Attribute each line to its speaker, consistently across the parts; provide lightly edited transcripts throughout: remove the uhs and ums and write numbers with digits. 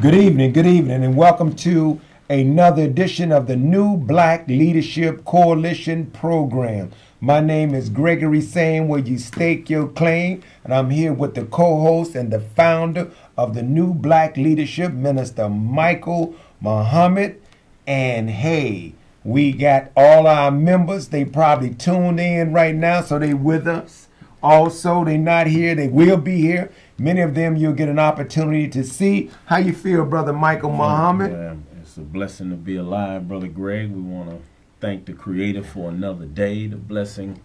Speaker 1: Good evening, and welcome to another edition of the New Black Leadership Coalition program. My name is Gregory Sane, where you stake your claim, and I'm here with the co-host and the founder of the New Black Leadership, Minister Michael Muhammad. And hey, we got all our members. They probably tuned in right now, so they with us. Also, they not here. They will be here. Many of them you'll get an opportunity to see. How you feel, Brother Michael Muhammad?
Speaker 2: Yeah, it's a blessing to be alive, Brother Greg. We want to thank the Creator for another day, the blessing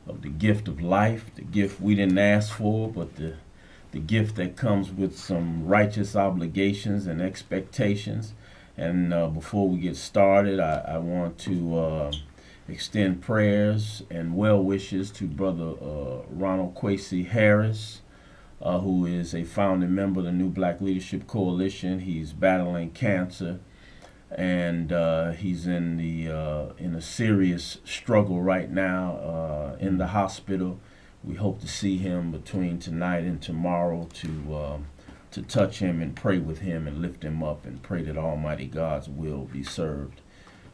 Speaker 2: of the gift of life, the gift we didn't ask for, but the gift that comes with some righteous obligations and expectations. And before we get started, I want to extend prayers and well wishes to Brother Ronald Kwesi Harris, who is a founding member of the New Black Leadership Coalition. He's battling cancer, and he's in a serious struggle right now in the hospital. We hope to see him between tonight and tomorrow to touch him and pray with him and lift him up and pray that Almighty God's will be served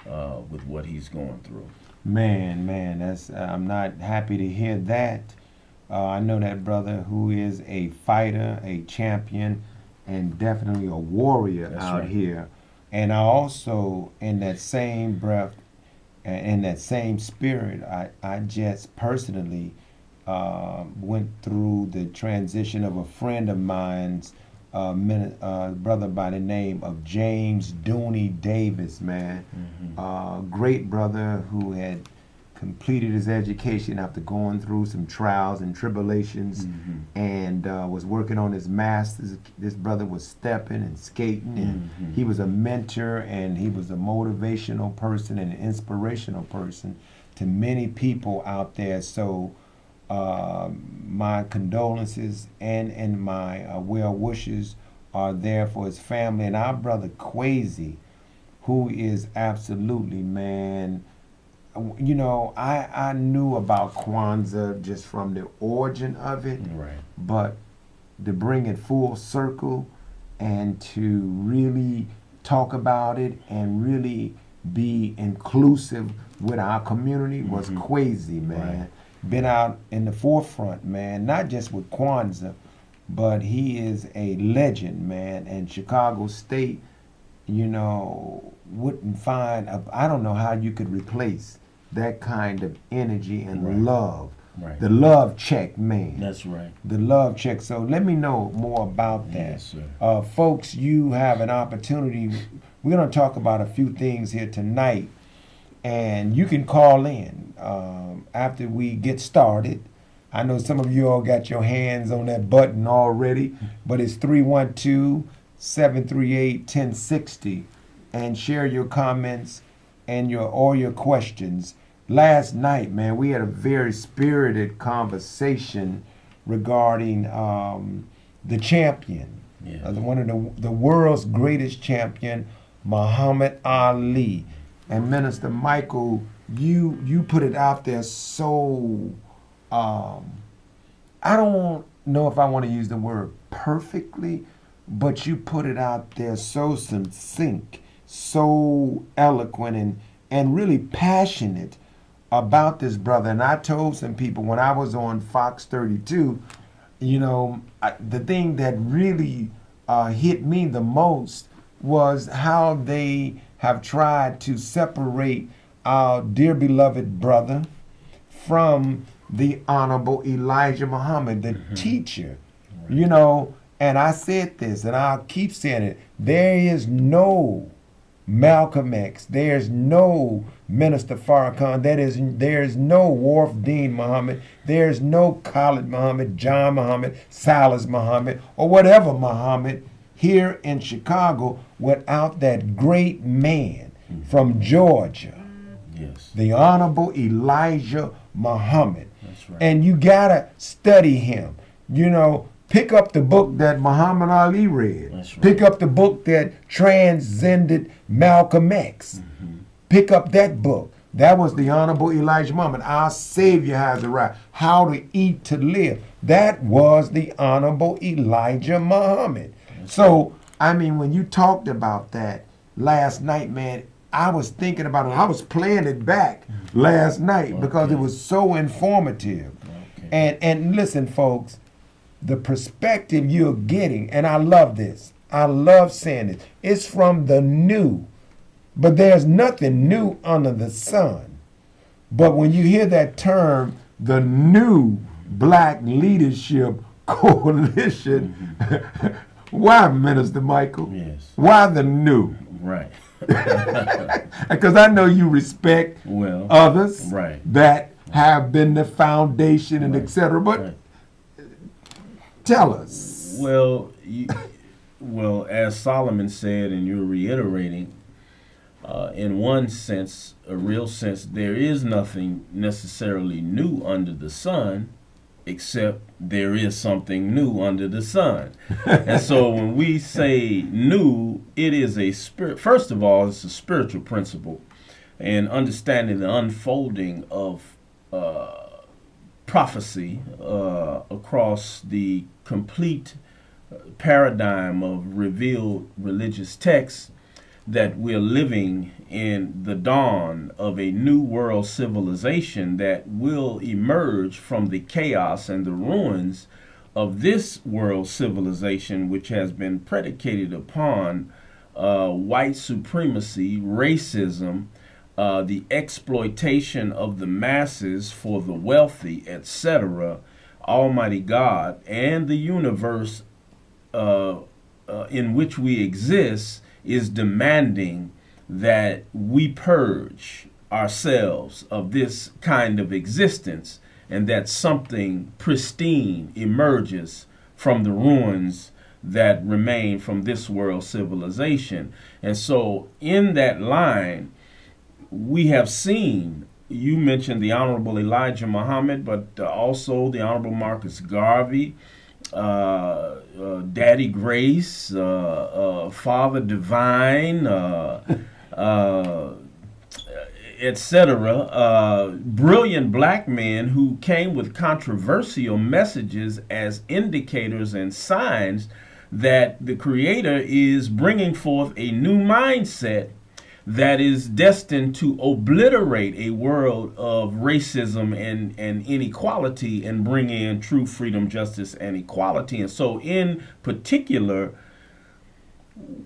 Speaker 2: with what he's going through.
Speaker 1: Man, that's I'm not happy to hear that. I know that brother who is a fighter, a champion, and definitely a warrior
Speaker 2: That's
Speaker 1: out
Speaker 2: right.
Speaker 1: here. And I also, in that same breath, in that same spirit, I just personally went through the transition of a friend of mine's, brother by the name of James Dooney Davis, man. Great brother who had completed his education after going through some trials and tribulations, and was working on his master's. This brother was stepping and skating, and he was a mentor, and he was a motivational person and an inspirational person to many people out there. So my condolences and my well wishes are there for his family. And our brother Kwesi, who is absolutely, man, you know, I knew about Kwanzaa just from the origin of it,
Speaker 2: Right.
Speaker 1: but to bring it full circle and to really talk about it and really be inclusive with our community was Kwesi, man.
Speaker 2: Right.
Speaker 1: Been out in the forefront, man, not just with Kwanzaa, but he is a legend, man. And Chicago State, you know, wouldn't find, I don't know how you could replace that kind of energy and
Speaker 2: Right.
Speaker 1: love.
Speaker 2: Right.
Speaker 1: The love check, man.
Speaker 2: That's right.
Speaker 1: The love check. So let me know more about that.
Speaker 2: Yes, sir.
Speaker 1: Folks, you have an opportunity. We're going to talk about a few things here tonight, and you can call in after we get started. I know some of you all got your hands on that button already, but it's 312-738-1060, and share your comments and all your questions. Last night, man, we had a very spirited conversation regarding the champion,
Speaker 2: Yes.
Speaker 1: one of the world's greatest champion, Muhammad Ali. And Minister Michael, you put it out there so, I don't know if I want to use the word perfectly, but you put it out there so succinct, so eloquent, and really passionate about this brother. And I told some people when I was on Fox 32, you know, the thing that really hit me the most was how they have tried to separate our dear beloved brother from the Honorable Elijah Muhammad, the teacher. Right. You know, and I said this, and I'll keep saying it, there is no Malcolm X, there's no Minister Farrakhan, there's no Wharf Dean Muhammad, there's no Khalid Muhammad, John Muhammad, Silas Muhammad, or whatever Muhammad here in Chicago without that great man from Georgia,
Speaker 2: Yes.
Speaker 1: the Honorable Elijah Muhammad.
Speaker 2: That's right.
Speaker 1: And you gotta study him. You know, pick up the book that Muhammad Ali read.
Speaker 2: That's right.
Speaker 1: Pick up the book that transcended Malcolm X. Pick up that book. That was the Honorable Elijah Muhammad. Our Savior has arrived. How to eat to live. That was the Honorable Elijah Muhammad. So I mean, when you talked about that last night, man, I was thinking about it. I was playing it back last night because it was so informative. And listen, folks, the perspective you're getting, and I love this. I love saying it. It's from the new, but there's nothing new under the sun. But when you hear that term, the new Black Leadership Coalition, why, Minister Michael?
Speaker 2: Yes.
Speaker 1: Why the new?
Speaker 2: Right.
Speaker 1: Because I know you respect others
Speaker 2: right.
Speaker 1: that have been the foundation and etc. But tell us.
Speaker 2: Well, as Solomon said, and you're reiterating, in one sense, a real sense, there is nothing necessarily new under the sun, except there is something new under the sun. And so when we say new, it is a spirit. First of all, it's a spiritual principle, and understanding the unfolding of prophecy across the complete paradigm of revealed religious texts, that we're living in the dawn of a new world civilization that will emerge from the chaos and the ruins of this world civilization, which has been predicated upon white supremacy, racism, the exploitation of the masses for the wealthy, etc. Almighty God and the universe in which we exist is demanding that we purge ourselves of this kind of existence, and that something pristine emerges from the ruins that remain from this world civilization. And so in that line, we have seen, you mentioned the Honorable Elijah Muhammad, but also the Honorable Marcus Garvey, Daddy Grace, Father Divine, etc. Brilliant black men who came with controversial messages as indicators and signs that the Creator is bringing forth a new mindset that is destined to obliterate a world of racism and inequality and bring in true freedom, justice, and equality. And so in particular,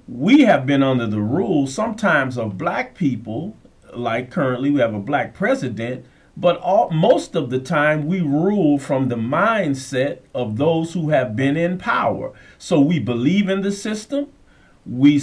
Speaker 2: we have been under the rule sometimes of black people, like currently we have a black president, but most of the time we rule from the mindset of those who have been in power. So we believe in the system. We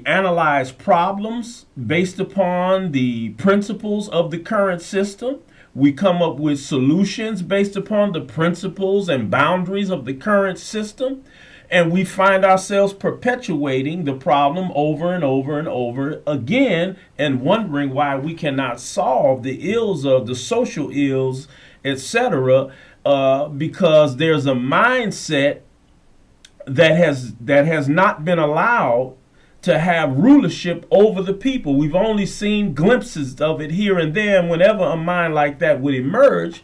Speaker 2: analyze problems based upon the principles of the current system. We come up with solutions based upon the principles and boundaries of the current system. And we find ourselves perpetuating the problem over and over and over again, and wondering why we cannot solve the ills of the social ills, etc., because there's a mindset that has not been allowed to have rulership over the people. We've only seen glimpses of it here and there, and whenever a mind like that would emerge,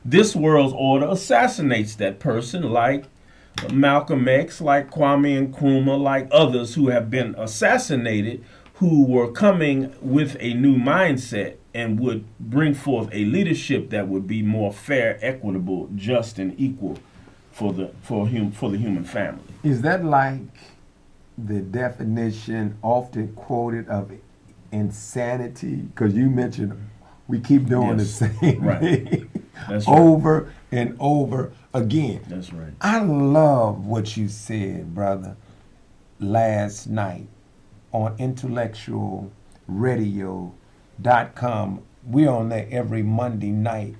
Speaker 2: this world's order assassinates that person, like Malcolm X, like Kwame Nkrumah, like others who have been assassinated, who were coming with a new mindset and would bring forth a leadership that would be more fair, equitable, just, and equal for the human family.
Speaker 1: Is that like the definition often quoted of insanity? Because you mentioned we keep doing the same thing over and over again.
Speaker 2: That's right.
Speaker 1: I love what you said, brother, last night on intellectualradio.com. We're on there every Monday night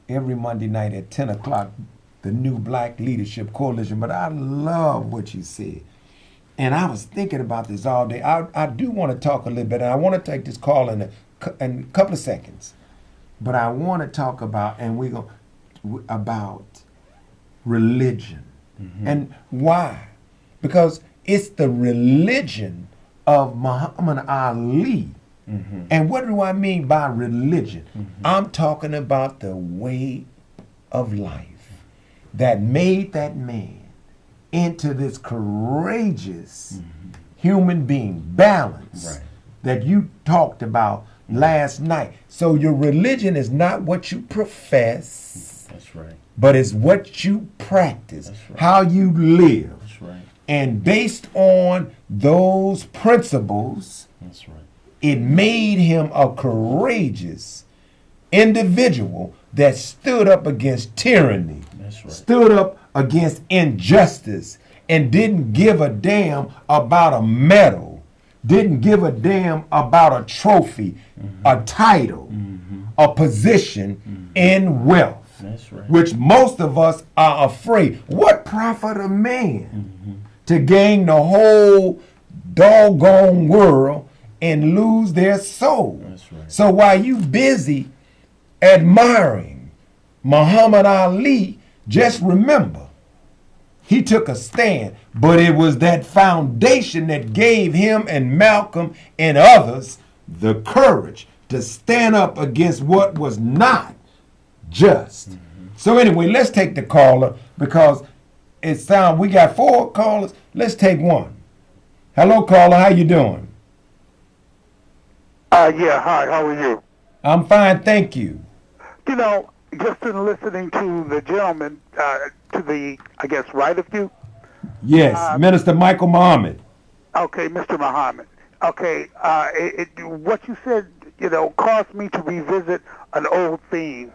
Speaker 1: at 10 o'clock, the New Black Leadership Coalition. But I love what you said. And I was thinking about this all day. I do want to talk a little bit, and I want to take this call in a couple of seconds. But I want to talk about, about religion. Mm-hmm. And why? Because it's the religion of Muhammad Ali. Mm-hmm. And what do I mean by religion? Mm-hmm. I'm talking about the way of life that made that man into this courageous human being, balance,
Speaker 2: Right.
Speaker 1: that you talked about last night. So your religion is not what you profess,
Speaker 2: That's right.
Speaker 1: but it's what you practice,
Speaker 2: That's right.
Speaker 1: how you live.
Speaker 2: That's right.
Speaker 1: And based on those principles,
Speaker 2: That's right.
Speaker 1: it made him a courageous individual that stood up against tyranny,
Speaker 2: That's right.
Speaker 1: stood up against injustice, and didn't give a damn about a medal, didn't give a damn about a trophy, a title, a position in wealth.
Speaker 2: That's right.
Speaker 1: Which most of us are afraid. What profit a man to gain the whole doggone world and lose their soul?
Speaker 2: That's right.
Speaker 1: So while you busy admiring Muhammad Ali, just remember, he took a stand, but it was that foundation that gave him and Malcolm and others the courage to stand up against what was not just. So anyway, let's take the caller because it sounds we got 4 callers. Let's take one. Hello, caller. How you doing?
Speaker 3: Yeah, hi, how are you?
Speaker 1: I'm fine, thank you.
Speaker 3: You know, just in listening to the gentleman, to the, I guess, right of you.
Speaker 1: Yes, Minister Michael Muhammad.
Speaker 3: Okay, Mr. Muhammad. Okay, what you said, you know, caused me to revisit an old theme.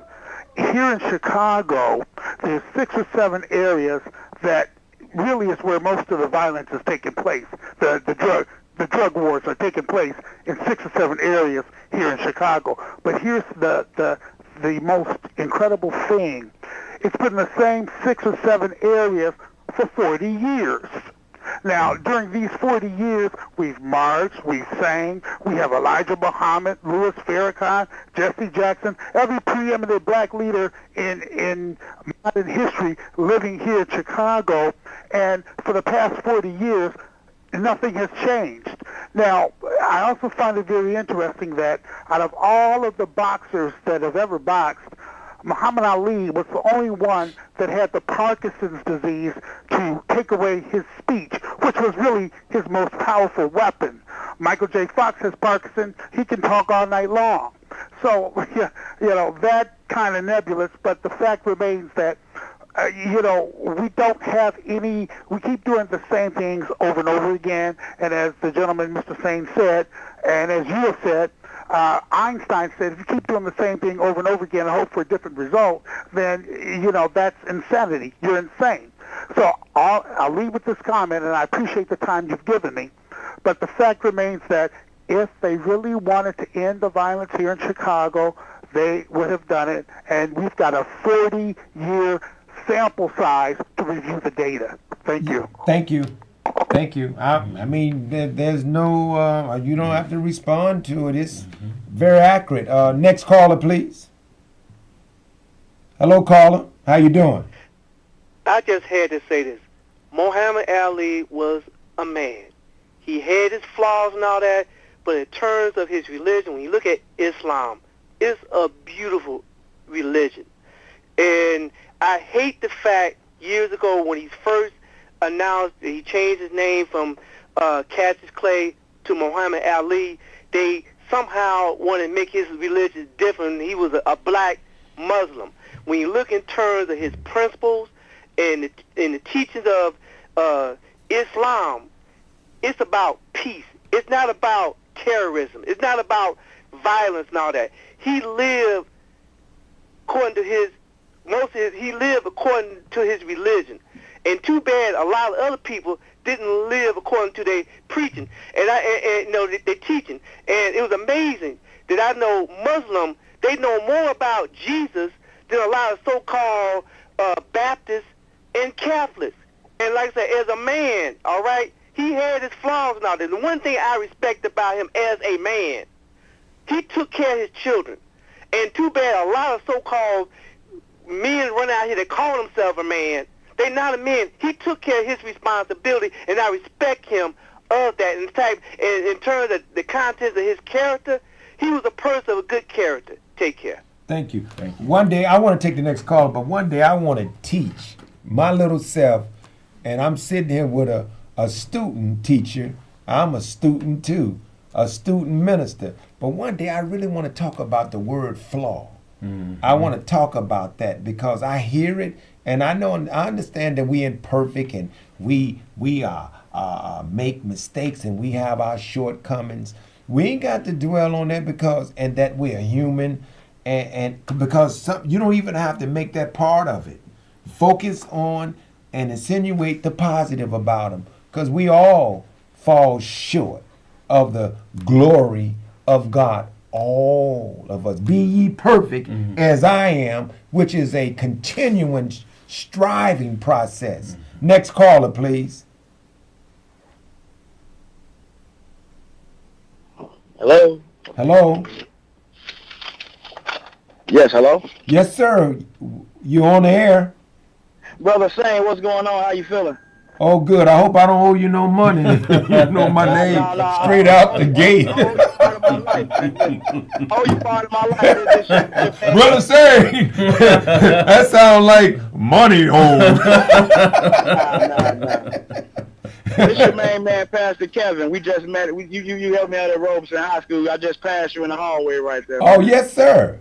Speaker 3: Here in Chicago, there's 6 or 7 areas that really is where most of the violence is taking place. The drug wars are taking place in 6 or 7 areas here in Chicago. But here's the most incredible thing. It's been the same 6 or 7 areas for 40 years. Now, during these 40 years, we've marched, we've sang, we have Elijah Muhammad, Louis Farrakhan, Jesse Jackson, every preeminent black leader in modern history living here in Chicago, and for the past 40 years, nothing has changed. Now, I also find it very interesting that out of all of the boxers that have ever boxed, Muhammad Ali was the only one that had the Parkinson's disease to take away his speech, which was really his most powerful weapon. Michael J. Fox has Parkinson's. He can talk all night long. So, you know, that kind of nebulous, but the fact remains that you know, we don't have any, we keep doing the same things over and over again, and as the gentleman, Mr. Sain, said, and as you have said, Einstein said, if you keep doing the same thing over and over again and hope for a different result, then, you know, that's insanity. You're insane. So I'll leave with this comment, and I appreciate the time you've given me, but the fact remains that if they really wanted to end the violence here in Chicago, they would have done it, and we've got a 40-year sample size to review the data. Thank you.
Speaker 1: Thank you. Thank you. I mean, there's no, you don't have to respond to it. It's very accurate. Next caller, please. Hello, caller. How you doing?
Speaker 4: I just had to say this. Muhammad Ali was a man. He had his flaws and all that, but in terms of his religion, when you look at Islam, it's a beautiful religion. And I hate the fact years ago when he first announced that he changed his name from Cassius Clay to Muhammad Ali, they somehow wanted to make his religion different. He was a black Muslim. When you look in terms of his principles and the teachings of Islam, it's about peace. It's not about terrorism. It's not about violence and all that. He lived according to his he lived according to his religion. And too bad a lot of other people didn't live according to their preaching and you know, their teaching. And it was amazing that I know Muslims, they know more about Jesus than a lot of so-called Baptists and Catholics. And like I said, as a man, all right, he had his flaws now. The one thing I respect about him as a man, he took care of his children. And too bad a lot of so-called men run out here that call themselves a man. They're not a man. He took care of his responsibility, and I respect him of that. In fact, in terms of the contents of his character, he was a person of a good character. Take care.
Speaker 1: Thank you. Thank you. One day, I want to take the next call, but one day I want to teach my little self and I'm sitting here with a student teacher. I'm a student too, a student minister. But one day I really want to talk about the word flaw. I want to talk about that because I hear it, and I understand that we imperfect and we make mistakes and we have our shortcomings. We ain't got to dwell on that and that we're human, and because you don't even have to make that part of it. Focus on and insinuate the positive about them, because we all fall short of the glory of God. All of us. Be ye perfect as I am, which is a continuing striving process. Next caller, please.
Speaker 5: Hello?
Speaker 1: Hello?
Speaker 5: Yes, hello?
Speaker 1: Yes, sir. You on the air?
Speaker 5: Brother Shane, what's going on? How you feeling?
Speaker 1: Oh, good. I hope I don't owe you no money. You know my name straight out the gate.
Speaker 5: Oh, you part of my life. Oh, you part of my life.
Speaker 1: Brother say, that sounds like money owed.
Speaker 5: Nah. This your main man, Pastor Kevin. We just met. You helped me out at Robeson High School. I just passed you in the hallway right there.
Speaker 1: Oh, yes, sir.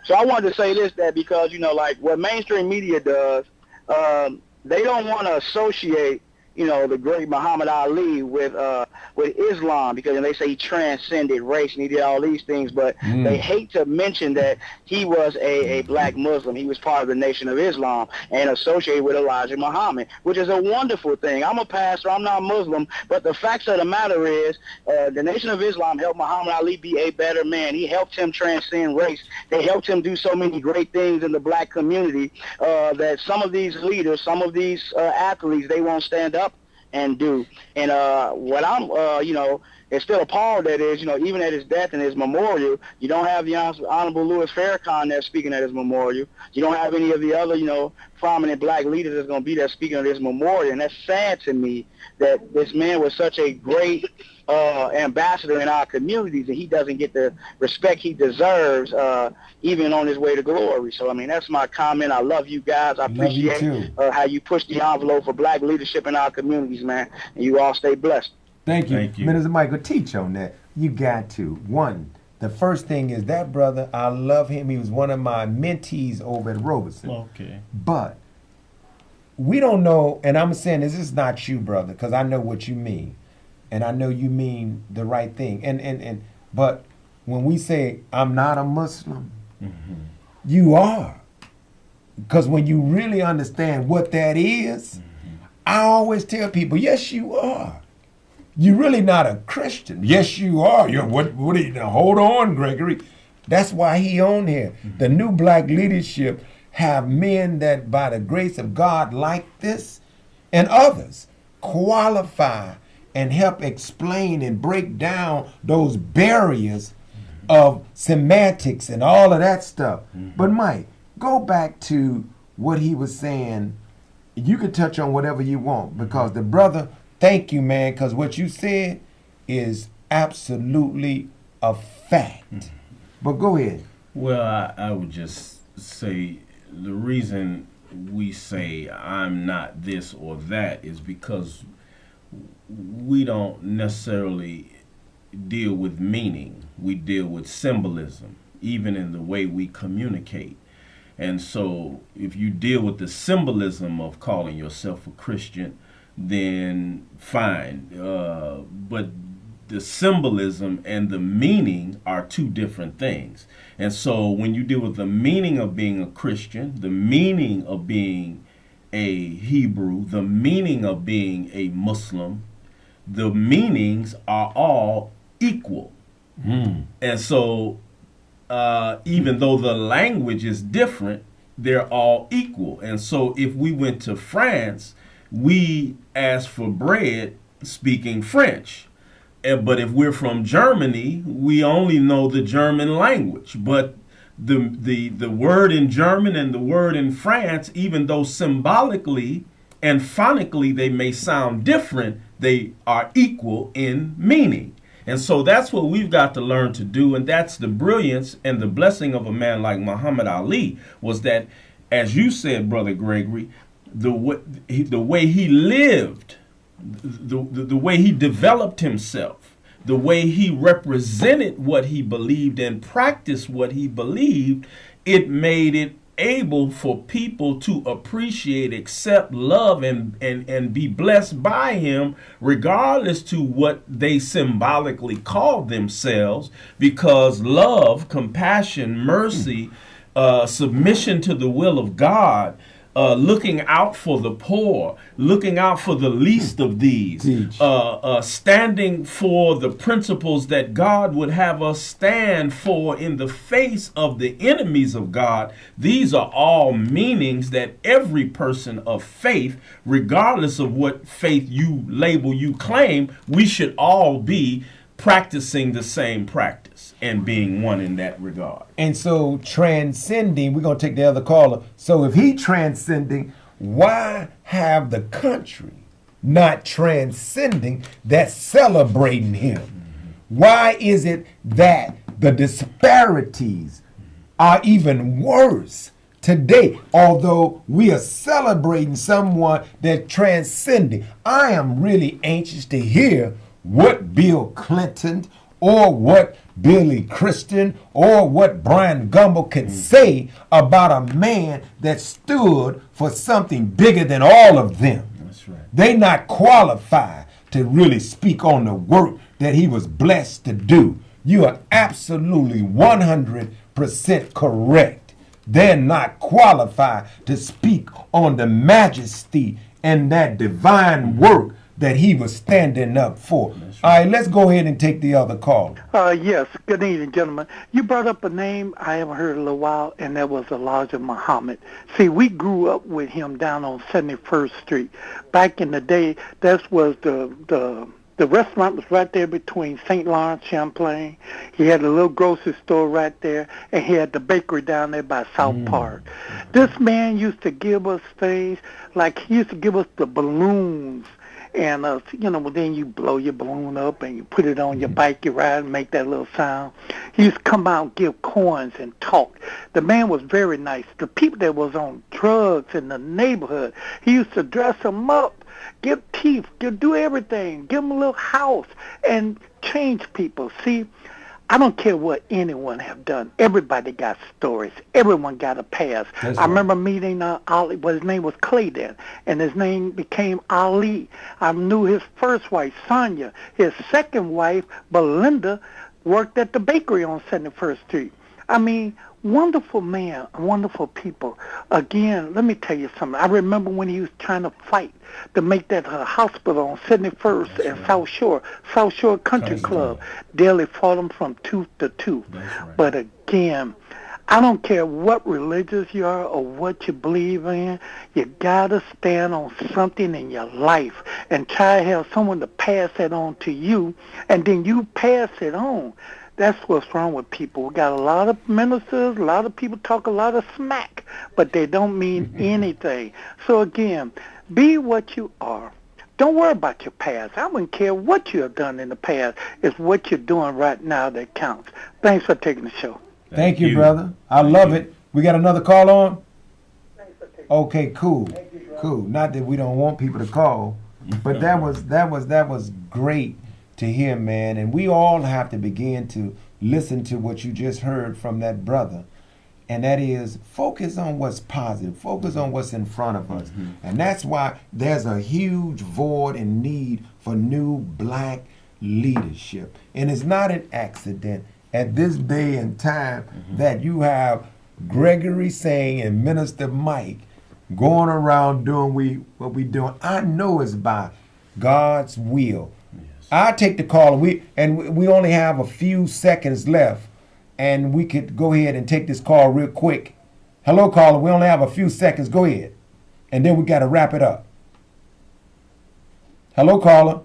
Speaker 5: So I wanted to say this, that because, like what mainstream media does, they don't want to associate, the great Muhammad Ali with Islam, because they say he transcended race and he did all these things, but they hate to mention that he was a black Muslim. He was part of the Nation of Islam and associated with Elijah Muhammad, which is a wonderful thing. I'm a pastor. I'm not Muslim, but the facts of the matter is the Nation of Islam helped Muhammad Ali be a better man. He helped him transcend race. They helped him do so many great things in the black community that some of these leaders, some of these athletes, they won't stand up and do. And what I'm, it's still appalled that is, even at his death and his memorial, you don't have the Honorable Louis Farrakhan there speaking at his memorial. You don't have any of the other, prominent black leaders that's going to be there speaking at his memorial. And that's sad to me that this man was such a great ambassador in our communities, and he doesn't get the respect he deserves, even on his way to glory. So, that's my comment. I love you guys. I appreciate how you push the envelope for black leadership in our communities, man. And you all stay blessed.
Speaker 1: Thank you. Minister Michael, teach on that. You got to. One, the first thing is that brother, I love him. He was one of my mentees over at Robeson.
Speaker 2: Okay.
Speaker 1: But we don't know, and I'm saying this is not you, brother, because I know what you mean. And I know you mean the right thing. But when we say, I'm not a Muslim, you are. Because when you really understand what that is, I always tell people, yes, you are. You're really not a Christian. Yes, you are. What are you now? Hold on, Gregory. That's why he on here. The new black leadership have men that by the grace of God like this and others qualify and help explain and break down those barriers of semantics and all of that stuff. But Mike, go back to what he was saying. You can touch on whatever you want, because the brother, thank you, man, because what you said is absolutely a fact. But go ahead.
Speaker 2: Well, I would just say the reason we say I'm not this or that is because we don't necessarily deal with meaning. We deal with symbolism, even in the way we communicate. And so if you deal with the symbolism of calling yourself a Christian, then fine. But the symbolism and the meaning are two different things. And so when you deal with the meaning of being a Christian, the meaning of being a Hebrew, the meaning of being a Muslim, the meanings are all equal. And so even though the language is different, they're all equal. And so if we went to France, we ask for bread speaking French. But if we're from Germany, we only know the German language. But the word in German and the word in France, even though symbolically and phonically they may sound different, they are equal in meaning. And so that's what we've got to learn to do. And that's the brilliance and the blessing of a man like Muhammad Ali, was that, as you said, Brother Gregory, the way he lived, the way he developed himself, the way he represented what he believed and practiced what he believed, it made it able for people to appreciate, accept, love, and be blessed by him, regardless to what they symbolically call themselves, because love, compassion, mercy, submission to the will of God, looking out for the poor, looking out for the least of these, standing for the principles that God would have us stand for in the face of the enemies of God. These are all meanings that every person of faith, regardless of what faith you label, you claim, we should all be practicing the same practice and being one in that regard.
Speaker 1: And so transcending, we're going to take the other caller. So if he transcending, why have the country not transcending that's celebrating him? Why is it that the disparities are even worse today, although we are celebrating someone that transcending? I am really anxious to hear what Bill Clinton or what Billy Christian or what Brian Gumbel can say about a man that stood for something bigger than all of them.
Speaker 2: That's right.
Speaker 1: They not qualified to really speak on the work that he was blessed to do. You are absolutely 100% correct. They're not qualified to speak on the majesty and that divine work that he was standing up for. Right. All right, let's go ahead and take the other call.
Speaker 3: Yes, good evening, gentlemen. You brought up a name I haven't heard in a little while, and that was Elijah Muhammad. See, we grew up with him down on 71st Street. Back in the day, that was the restaurant was right there between St. Lawrence, Champlain. He had a little grocery store right there, and he had the bakery down there by South Park. This man used to give us things, like he used to give us the balloons. And, then you blow your balloon up and you put it on your bike, you ride and make that little sound. He used to come out and give coins and talk. The man was very nice. The people that was on drugs in the neighborhood, he used to dress them up, give teeth, do everything, give them a little house, and change people. See, I don't care what anyone have done. Everybody got stories. Everyone got a past. I remember meeting Ali. Well, his name was Clay then, and his name became Ali. I knew his first wife, Sonia. His second wife, Belinda, worked at the bakery on 71st Street. I mean, wonderful man, wonderful people. Again, let me tell you something. I remember when he was trying to fight to make that hospital on 71st and South Shore Country Club. Daily fought him from tooth to tooth. Right. But again, I don't care what religious you are or what you believe in, you gotta stand on something in your life and try to have someone to pass that on to you, and then you pass it on. That's what's wrong with people. We got a lot of ministers, a lot of people talk a lot of smack, but they don't mean anything. So again, be what you are. Don't worry about your past. I wouldn't care what you have done in the past. It's what you're doing right now that counts. Thanks for taking the show.
Speaker 1: Thank you, brother. I love it. We got another call on? Okay, cool. Cool. Not that we don't want people to call, but that was great to hear, man. And we all have to begin to listen to what you just heard from that brother. And that is, focus on what's positive. Focus on what's in front of us. And that's why there's a huge void and need for new black leadership. And it's not an accident at this day and time that you have Gregory Sang and Minister Mike going around doing what we doing. I know it's by God's will. I take the call, and we only have a few seconds left, and we could go ahead and take this call real quick. Hello, caller. We only have a few seconds. Go ahead, and then we got to wrap it up. Hello, caller.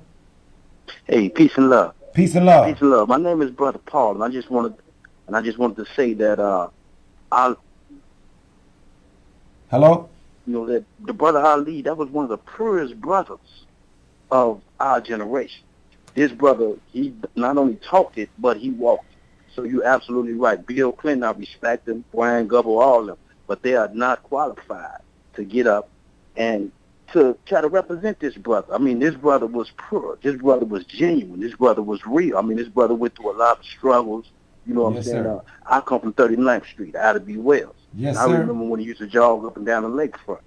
Speaker 6: Hey, peace and love.
Speaker 1: Peace and love.
Speaker 6: Peace and love. My name is Brother Paul, and I just wanted to say that
Speaker 1: Hello.
Speaker 6: That the brother Ali, that was one of the purest brothers of our generation. This brother, he not only talked it, but he walked it. So you're absolutely right. Bill Clinton, I respect him, Brian Gumbel, all of them, but they are not qualified to get up and to try to represent this brother. I mean, this brother was pure. This brother was genuine. This brother was real. I mean, this brother went through a lot of struggles. You know what
Speaker 1: Yes,
Speaker 6: I'm saying?
Speaker 1: sir.
Speaker 6: I come from 39th Street, out of B. Wells.
Speaker 1: Yes,
Speaker 6: and I
Speaker 1: sir.
Speaker 6: remember when he used to jog up and down the lakefront.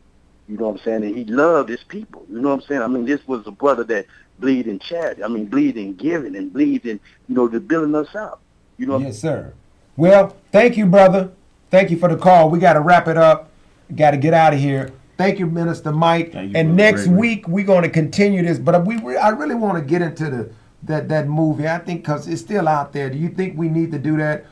Speaker 6: You know what I'm saying? And he loved his people. You know what I'm saying? I mean, this was a brother that believed in charity. I mean, believed in giving and believed in, just building us up. You know.
Speaker 1: Yes, sir. Well, thank you, brother. Thank you for the call. We got to wrap it up. Got to get out of here. Thank you, Minister Mike.
Speaker 2: Thank you,
Speaker 1: And
Speaker 2: Brother
Speaker 1: next
Speaker 2: Gregory.
Speaker 1: week we're going to continue this. But I really want to get into that movie. I think because it's still out there. Do you think we need to do that?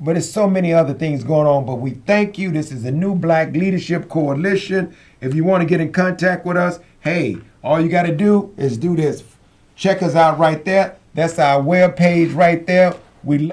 Speaker 1: But there's so many other things going on. But we thank you. This is the New Black Leadership Coalition. If you want to get in contact with us, hey, all you got to do is do this. Check us out right there. That's our web page right there. We